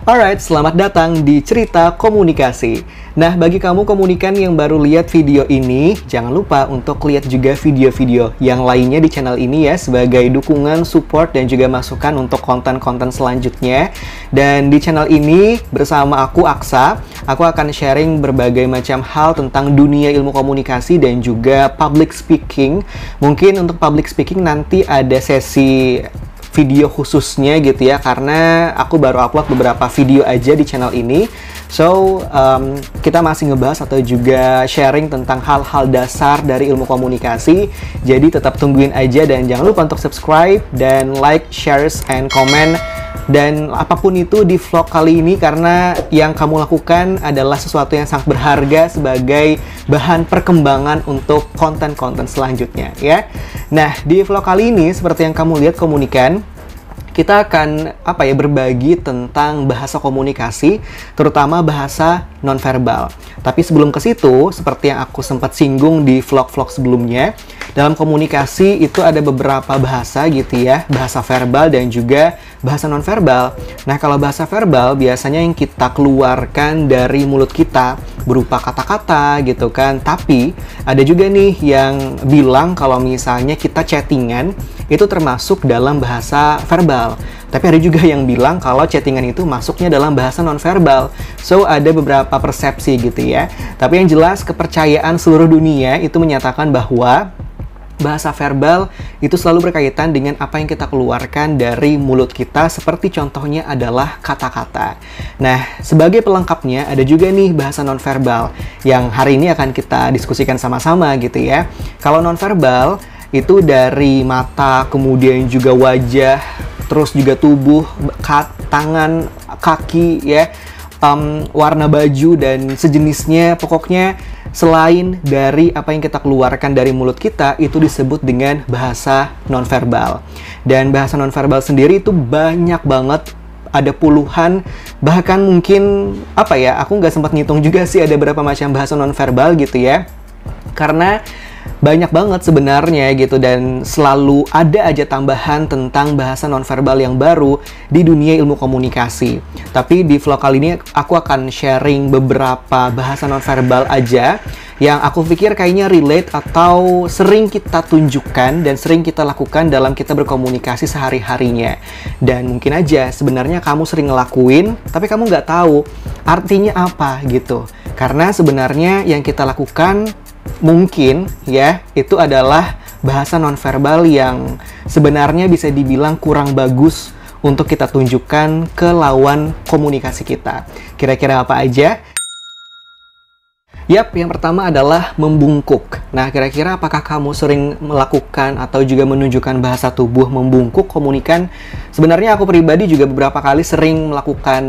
Alright, selamat datang di Cerita Komunikasi. Nah, bagi kamu komunikan yang baru lihat video ini, jangan lupa untuk lihat juga video-video yang lainnya di channel ini ya, sebagai dukungan, support, dan juga masukan untuk konten-konten selanjutnya. Dan di channel ini, bersama aku, Aksa, aku akan sharing berbagai macam hal tentang dunia ilmu komunikasi dan juga public speaking. Mungkin untuk public speaking nanti ada sesi video khususnya gitu ya, karena aku baru upload beberapa video aja di channel ini. So, kita masih ngebahas atau juga sharing tentang hal-hal dasar dari ilmu komunikasi. Jadi tetap tungguin aja dan jangan lupa untuk subscribe dan like, shares, and comment. Dan apapun itu di vlog kali ini, karena yang kamu lakukan adalah sesuatu yang sangat berharga sebagai bahan perkembangan untuk konten-konten selanjutnya ya. Nah, di vlog kali ini seperti yang kamu lihat komunikan, kita akan berbagi tentang bahasa komunikasi, terutama bahasa nonverbal. Tapi sebelum ke situ, seperti yang aku sempat singgung di vlog-vlog sebelumnya, dalam komunikasi itu ada beberapa bahasa gitu ya, bahasa verbal dan juga bahasa nonverbal. Nah, kalau bahasa verbal biasanya yang kita keluarkan dari mulut kita berupa kata-kata gitu kan. Tapi ada juga nih yang bilang kalau misalnya kita chattingan itu termasuk dalam bahasa verbal. Tapi ada juga yang bilang kalau chattingan itu masuknya dalam bahasa nonverbal. So, ada beberapa persepsi gitu ya. Tapi yang jelas kepercayaan seluruh dunia itu menyatakan bahwa bahasa verbal itu selalu berkaitan dengan apa yang kita keluarkan dari mulut kita, seperti contohnya adalah kata-kata. Nah, sebagai pelengkapnya ada juga nih bahasa nonverbal yang hari ini akan kita diskusikan sama-sama gitu ya. Kalau nonverbal itu dari mata, kemudian juga wajah, terus juga tubuh, tangan, kaki ya, warna baju dan sejenisnya. Pokoknya selain dari apa yang kita keluarkan dari mulut kita, itu disebut dengan bahasa nonverbal. Dan bahasa nonverbal sendiri itu banyak banget, ada puluhan, bahkan mungkin aku nggak sempat ngitung juga sih ada berapa macam bahasa nonverbal gitu ya. Karena banyak banget sebenarnya gitu, dan selalu ada aja tambahan tentang bahasa nonverbal yang baru di dunia ilmu komunikasi. Tapi di vlog kali ini aku akan sharing beberapa bahasa nonverbal aja yang aku pikir kayaknya relate atau sering kita tunjukkan dan sering kita lakukan dalam kita berkomunikasi sehari-harinya. Dan mungkin aja sebenarnya kamu sering ngelakuin, tapi kamu nggak tahu artinya apa gitu. Karena sebenarnya yang kita lakukan mungkin ya itu adalah bahasa nonverbal yang sebenarnya bisa dibilang kurang bagus untuk kita tunjukkan ke lawan komunikasi kita. Kira-kira apa aja? Yap, yang pertama adalah membungkuk. Nah, kira-kira apakah kamu sering melakukan atau juga menunjukkan bahasa tubuh membungkuk komunikan? Sebenarnya aku pribadi juga beberapa kali sering melakukan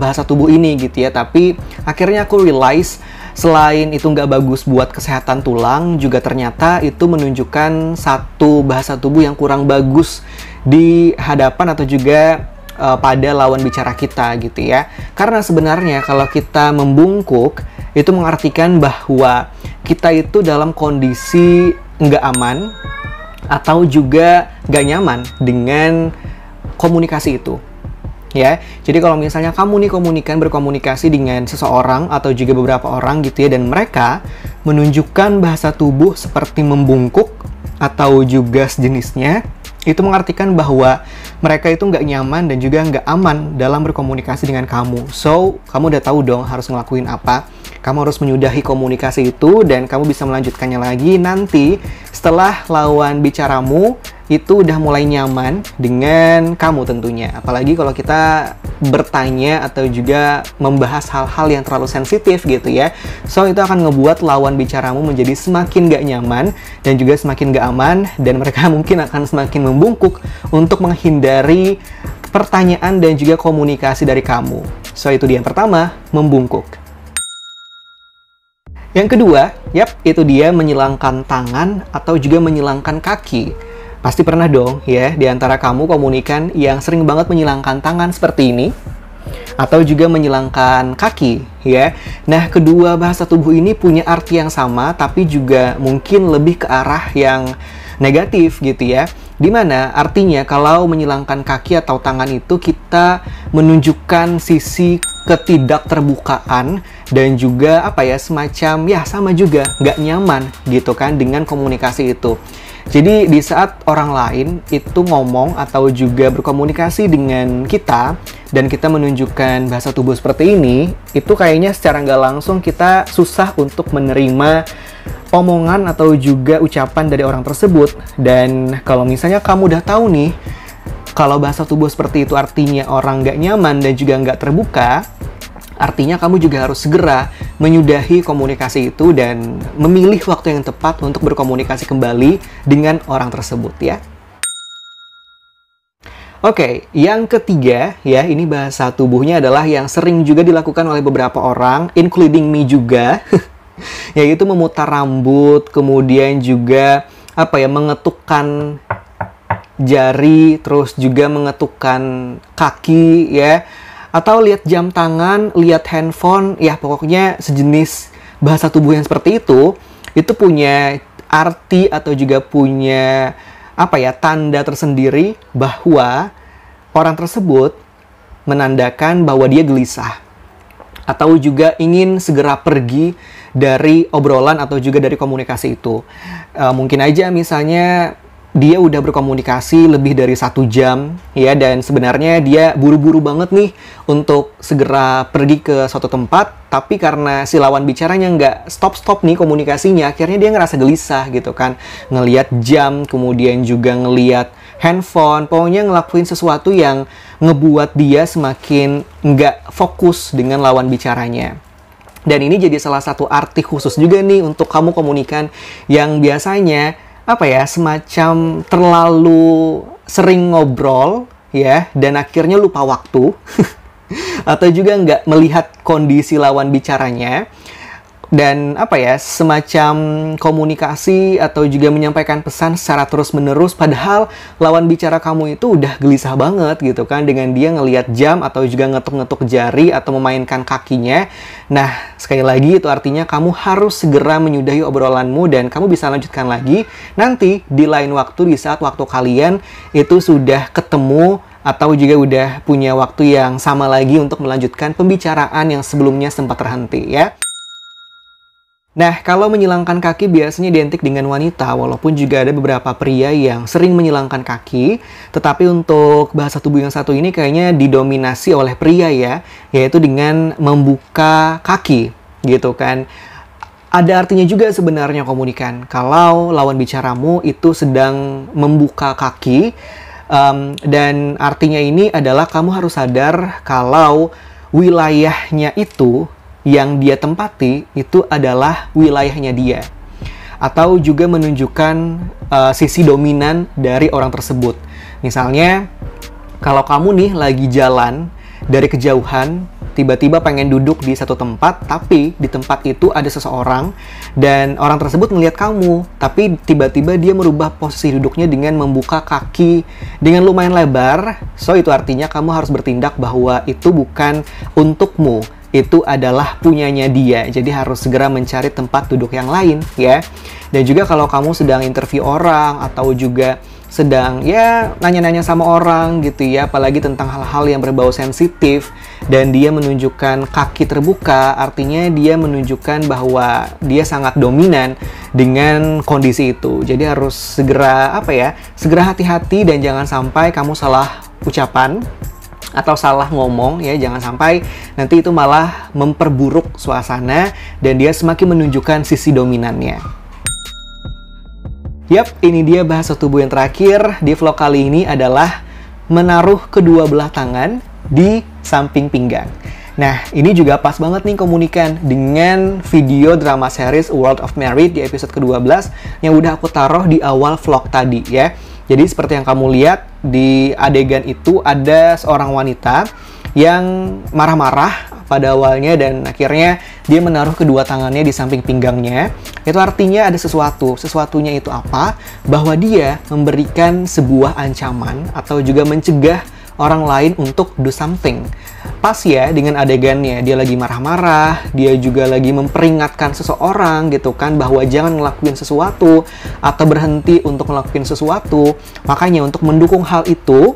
bahasa tubuh ini gitu ya. Tapi akhirnya aku realize selain itu nggak bagus buat kesehatan tulang, juga ternyata itu menunjukkan satu bahasa tubuh yang kurang bagus di hadapan atau juga pada lawan bicara kita gitu ya. Karena sebenarnya kalau kita membungkuk, itu mengartikan bahwa kita itu dalam kondisi nggak aman atau juga nggak nyaman dengan komunikasi itu. Ya, jadi kalau misalnya kamu nih berkomunikasi dengan seseorang atau juga beberapa orang gitu ya, dan mereka menunjukkan bahasa tubuh seperti membungkuk atau juga sejenisnya, itu mengartikan bahwa mereka itu nggak nyaman dan juga nggak aman dalam berkomunikasi dengan kamu. So, kamu udah tahu dong harus ngelakuin apa. Kamu harus menyudahi komunikasi itu dan kamu bisa melanjutkannya lagi nanti setelah lawan bicaramu itu udah mulai nyaman dengan kamu tentunya. Apalagi kalau kita bertanya atau juga membahas hal-hal yang terlalu sensitif gitu ya. So, itu akan ngebuat lawan bicaramu menjadi semakin gak nyaman dan juga semakin gak aman, dan mereka mungkin akan semakin membungkuk untuk menghindari pertanyaan dan juga komunikasi dari kamu. So, itu dia yang pertama, membungkuk. Yang kedua, itu dia menyilangkan tangan atau juga menyilangkan kaki. Pasti pernah dong ya, di antara kamu komunikan yang sering banget menyilangkan tangan seperti ini, atau juga menyilangkan kaki ya. Nah, kedua bahasa tubuh ini punya arti yang sama, tapi juga mungkin lebih ke arah yang negatif gitu ya. Dimana artinya kalau menyilangkan kaki atau tangan itu kita menunjukkan sisi ketidakterbukaan dan juga apa ya, semacam ya sama juga nggak nyaman gitu kan dengan komunikasi itu. Jadi di saat orang lain itu ngomong atau juga berkomunikasi dengan kita dan kita menunjukkan bahasa tubuh seperti ini, itu kayaknya secara nggak langsung kita susah untuk menerima omongan atau juga ucapan dari orang tersebut. Dan kalau misalnya kamu udah tahu nih, kalau bahasa tubuh seperti itu artinya orang nggak nyaman dan juga nggak terbuka, artinya kamu juga harus segera menyudahi komunikasi itu dan memilih waktu yang tepat untuk berkomunikasi kembali dengan orang tersebut ya. Oke, yang ketiga ya, ini bahasa tubuhnya adalah yang sering juga dilakukan oleh beberapa orang, including me juga, yaitu memutar rambut, kemudian juga apa ya, mengetukkan jari, terus juga mengetukkan kaki ya, atau lihat jam tangan, lihat handphone, ya pokoknya sejenis bahasa tubuh yang seperti itu punya arti atau juga punya apa ya, tanda tersendiri bahwa orang tersebut menandakan bahwa dia gelisah atau juga ingin segera pergi dari obrolan atau juga dari komunikasi itu. Mungkin aja misalnya dia udah berkomunikasi lebih dari 1 jam ya, dan sebenarnya dia buru-buru banget nih untuk segera pergi ke suatu tempat, tapi karena si lawan bicaranya nggak stop-stop nih komunikasinya, akhirnya dia ngerasa gelisah gitu kan, ngelihat jam, kemudian juga ngelihat handphone, pokoknya ngelakuin sesuatu yang ngebuat dia semakin nggak fokus dengan lawan bicaranya. Dan ini jadi salah satu arti khusus juga nih untuk kamu komunikan yang biasanya apa ya, semacam terlalu sering ngobrol ya, dan akhirnya lupa waktu atau juga nggak melihat kondisi lawan bicaranya, dan apa ya, semacam komunikasi atau juga menyampaikan pesan secara terus-menerus padahal lawan bicara kamu itu udah gelisah banget gitu kan, dengan dia ngelihat jam atau juga ngetuk-ngetuk jari atau memainkan kakinya. Nah, sekali lagi itu artinya kamu harus segera menyudahi obrolanmu dan kamu bisa lanjutkan lagi nanti di lain waktu, di saat waktu kalian itu sudah ketemu atau juga udah punya waktu yang sama lagi untuk melanjutkan pembicaraan yang sebelumnya sempat terhenti ya. Nah, kalau menyilangkan kaki biasanya identik dengan wanita, walaupun juga ada beberapa pria yang sering menyilangkan kaki, tetapi untuk bahasa tubuh yang satu ini kayaknya didominasi oleh pria ya, yaitu dengan membuka kaki, gitu kan. Ada artinya juga sebenarnya komunikan, kalau lawan bicaramu itu sedang membuka kaki, dan artinya ini adalah kamu harus sadar kalau wilayahnya itu yang dia tempati itu adalah wilayahnya dia, atau juga menunjukkan sisi dominan dari orang tersebut. Misalnya kalau kamu nih lagi jalan dari kejauhan, tiba-tiba pengen duduk di satu tempat, tapi di tempat itu ada seseorang dan orang tersebut melihat kamu, tapi tiba-tiba dia merubah posisi duduknya dengan membuka kaki dengan lumayan lebar. So itu artinya kamu harus bertindak bahwa itu bukan untukmu, itu adalah punyanya dia. Jadi harus segera mencari tempat duduk yang lain ya. Dan juga kalau kamu sedang interview orang atau juga sedang ya nanya-nanya sama orang gitu ya, apalagi tentang hal-hal yang berbau sensitif, dan dia menunjukkan kaki terbuka, artinya dia menunjukkan bahwa dia sangat dominan dengan kondisi itu. Jadi harus segera apa ya, segera hati-hati dan jangan sampai kamu salah ucapan atau salah ngomong ya, jangan sampai nanti itu malah memperburuk suasana dan dia semakin menunjukkan sisi dominannya. Yap, ini dia bahasa tubuh yang terakhir di vlog kali ini adalah menaruh kedua belah tangan di samping pinggang. Nah, ini juga pas banget nih komunikan dengan video drama series World of Married di episode ke-12 yang udah aku taruh di awal vlog tadi ya. Jadi seperti yang kamu lihat di adegan itu ada seorang wanita yang marah-marah pada awalnya dan akhirnya dia menaruh kedua tangannya di samping pinggangnya. Itu artinya ada sesuatunya itu apa? Bahwa dia memberikan sebuah ancaman atau juga mencegah orang lain untuk do something. Pas ya dengan adegannya, dia lagi marah-marah, dia juga lagi memperingatkan seseorang gitu kan, bahwa jangan ngelakuin sesuatu atau berhenti untuk ngelakuin sesuatu. Makanya untuk mendukung hal itu,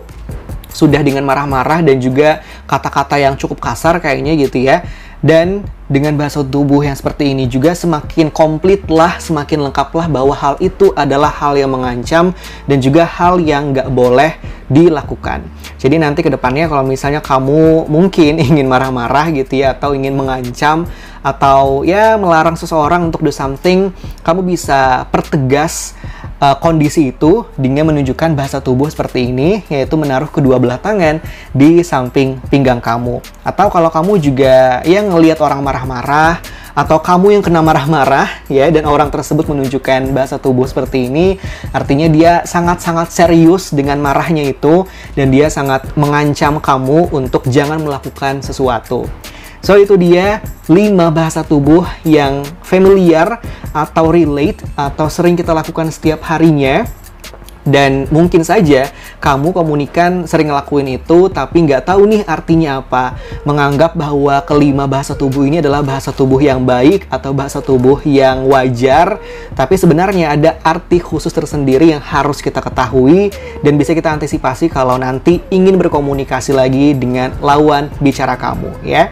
sudah dengan marah-marah dan juga kata-kata yang cukup kasar kayaknya gitu ya. Dan dengan bahasa tubuh yang seperti ini juga semakin komplit lah, semakin lengkap lah bahwa hal itu adalah hal yang mengancam dan juga hal yang nggak boleh dilakukan. Jadi nanti ke depannya kalau misalnya kamu mungkin ingin marah-marah gitu ya, atau ingin mengancam, atau ya melarang seseorang untuk do something, kamu bisa pertegas kondisi itu dengan menunjukkan bahasa tubuh seperti ini, yaitu menaruh kedua belah tangan di samping pinggang kamu. Atau kalau kamu juga yang ngelihat orang marah-marah, atau kamu yang kena marah-marah ya, dan orang tersebut menunjukkan bahasa tubuh seperti ini, artinya dia sangat-sangat serius dengan marahnya itu, dan dia sangat mengancam kamu untuk jangan melakukan sesuatu. So itu dia 5 bahasa tubuh yang familiar atau relate atau sering kita lakukan setiap harinya. Dan mungkin saja kamu komunikan sering ngelakuin itu tapi nggak tahu nih artinya apa. Menganggap bahwa kelima bahasa tubuh ini adalah bahasa tubuh yang baik atau bahasa tubuh yang wajar. Tapi sebenarnya ada arti khusus tersendiri yang harus kita ketahui dan bisa kita antisipasi kalau nanti ingin berkomunikasi lagi dengan lawan bicara kamu ya.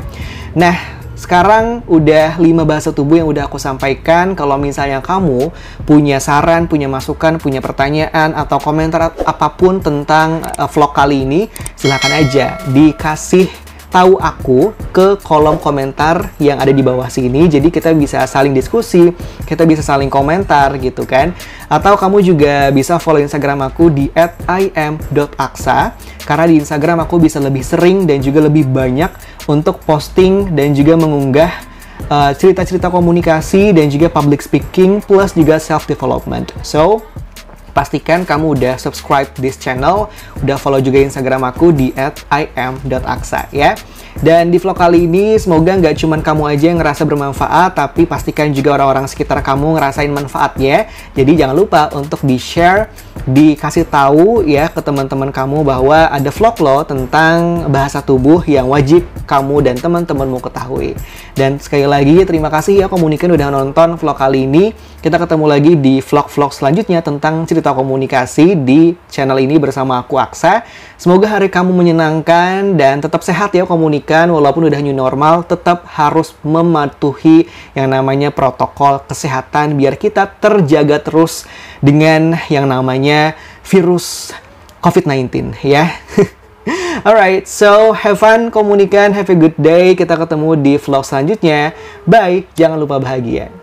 Nah, sekarang udah 5 bahasa tubuh yang udah aku sampaikan. Kalau misalnya kamu punya saran, punya masukan, punya pertanyaan, atau komentar apapun tentang vlog kali ini, silahkan aja dikasih tahu aku ke kolom komentar yang ada di bawah sini. Jadi kita bisa saling diskusi, kita bisa saling komentar gitu kan. Atau kamu juga bisa follow Instagram aku di @im.aksa, karena di Instagram aku bisa lebih sering dan juga lebih banyak untuk posting dan juga mengunggah cerita-cerita komunikasi dan juga public speaking plus juga self development. So pastikan kamu udah subscribe this channel, udah follow juga Instagram aku di @im.aksa ya. Dan di vlog kali ini semoga nggak cuma kamu aja yang ngerasa bermanfaat, tapi pastikan juga orang-orang sekitar kamu ngerasain manfaatnya. Jadi jangan lupa untuk di-share, dikasih tahu ya ke teman-teman kamu bahwa ada vlog loh tentang bahasa tubuh yang wajib kamu dan teman-temanmu ketahui. Dan sekali lagi terima kasih ya Komunikan udah nonton vlog kali ini. Kita ketemu lagi di vlog-vlog selanjutnya tentang cerita komunikasi di channel ini bersama aku Aksa. Semoga hari kamu menyenangkan dan tetap sehat ya Komunikan. Walaupun udah new normal, tetap harus mematuhi yang namanya protokol kesehatan biar kita terjaga terus dengan yang namanya virus COVID-19 ya. Alright, so have fun Komunikan, have a good day. Kita ketemu di vlog selanjutnya. Bye, jangan lupa bahagia.